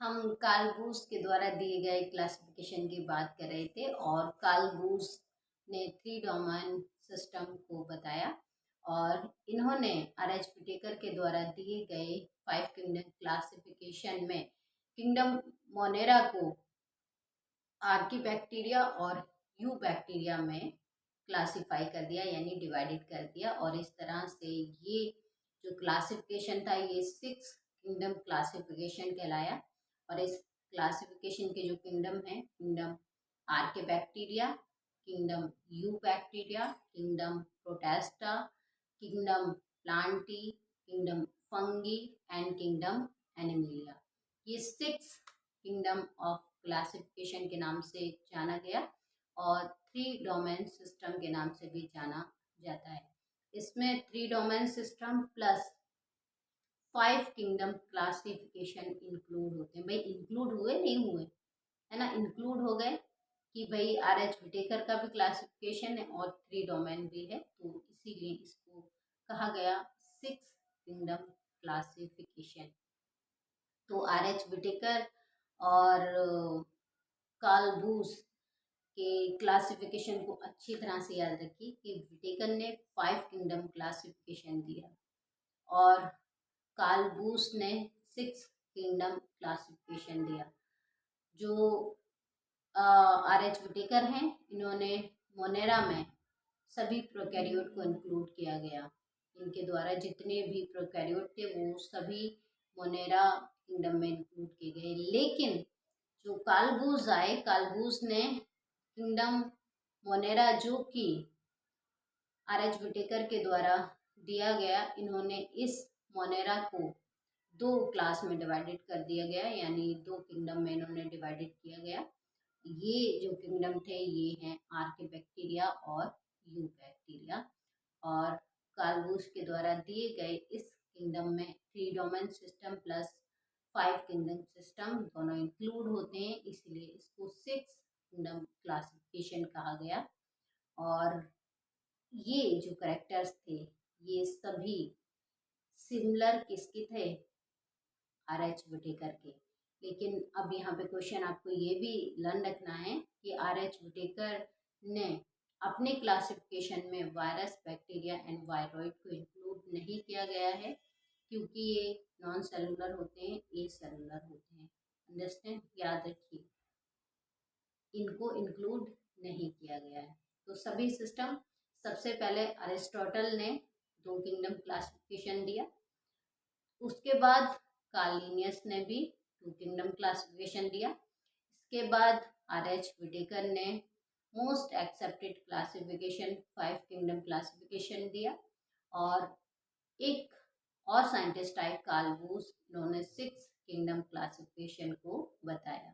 हम Karl bush के द्वारा दिए गए क्लासिफिकेशन की बात कर रहे थे और कार्ल बूस ने थ्री डोमेन सिस्टम को बताया और इन्होंने आर.एच. विटेकर के द्वारा दिए गए 5 किंगडम क्लासिफिकेशन में किंगडम मोनेरा को आर्कीबैक्टीरिया और यू बैक्टीरिया में क्लासिफाई कर दिया, यानी डिवाइडेड कर दिया। और इस तरह से ये जो क्लासिफिकेशन था ये 6 किंगडम क्लासिफिकेशन कहलाया। और इस क्लासिफिकेशन के जो किंगडम है, kingdom archaebacteria, kingdom you bacteria, kingdom Protista, kingdom Plantae, kingdom fungi and kingdom Animalia, ये 6 किंगडम ऑफ क्लासिफिकेशन के नाम से जाना गया और थ्री डोमेन सिस्टम के नाम से भी जाना जाता है। इसमें three domain system plus 5 kingdom classification include होते हैं। भाई इंक्लूड हुए नहीं हुए, है ना, इंक्लूड हो गए कि भाई आर.एच. विटेकर का भी क्लासिफिकेशन है और थ्री डोमेन भी है, तो इसीलिए इसको कहा गया 6 किंगडम क्लासिफिकेशन। तो आर.एच. विटेकर और कार्ल बूस के क्लासिफिकेशन को अच्छी तरह से याद रखिए कि विटेकर ने 5 किंगडम क्लासिफिकेशन दिया और कार्ल बूस ने 6 किंगडम क्लासिफिकेशन दिया। जो आर.एच. विटेकर हैं, इन्होंने मोनेरा में सभी प्रोकैरियोट को इंक्लूड किया गया। इनके द्वारा जितने भी प्रोकैरियोट थे वो सभी मोनेरा किंगडम में इंक्लूड किए गए। लेकिन जो कार्ल बूस आए, कार्ल बूस ने किंगडम मोनेरा जो कि आर.एच. विटेकर के द्वारा दिया गया, इन्होंने इस मोनेरा को 2 क्लास में डिवाइडेड कर दिया गया, यानी 2 किंगडम में इन्होंने डिवाइडेड किया गया। ये जो किंगडम थे ये हैं आर्कीबैक्टीरिया और यू बैक्टीरिया। और कार्ल बूस के द्वारा दिए गए इस किंगडम में three domain system plus 5 kingdom system दोनों इंक्लूड होते हैं, इसलिए इसको 6 किंगडम क्लासिफिकेशन कहा गया। और ये जो करेक्टर्स थे ये सभी सिमिलर किसके थे, आर.एच. विटेकर के। लेकिन अब यहाँ पे क्वेश्चन आपको ये भी लर्न रखना है कि आर.एच. विटेकर ने अपने क्लासिफिकेशन में वायरस, बैक्टीरिया एंड वायरॉइड को इंक्लूड नहीं किया गया है, क्योंकि ये नॉन सेलुलर होते हैं, ए सेलुलर होते हैं। अंडरस्टैंड, याद रखिए, इनको इंक्लूड नहीं किया गया है। तो सभी सिस्टम, सबसे पहले अरिस्टोटल ने 2 किंगडम क्लासिफिकेशन दिया, उसके बाद कार्ल लिनियस ने भी 2 किंगडम क्लासिफिकेशन दिया, इसके बाद आर.एच. विटेकर ने most accepted classification 5 kingdom classification दिया और एक और साइंटिस्ट आए कार्ल बूस, इन्होंने 6 किंगडम क्लासिफिकेशन को बताया।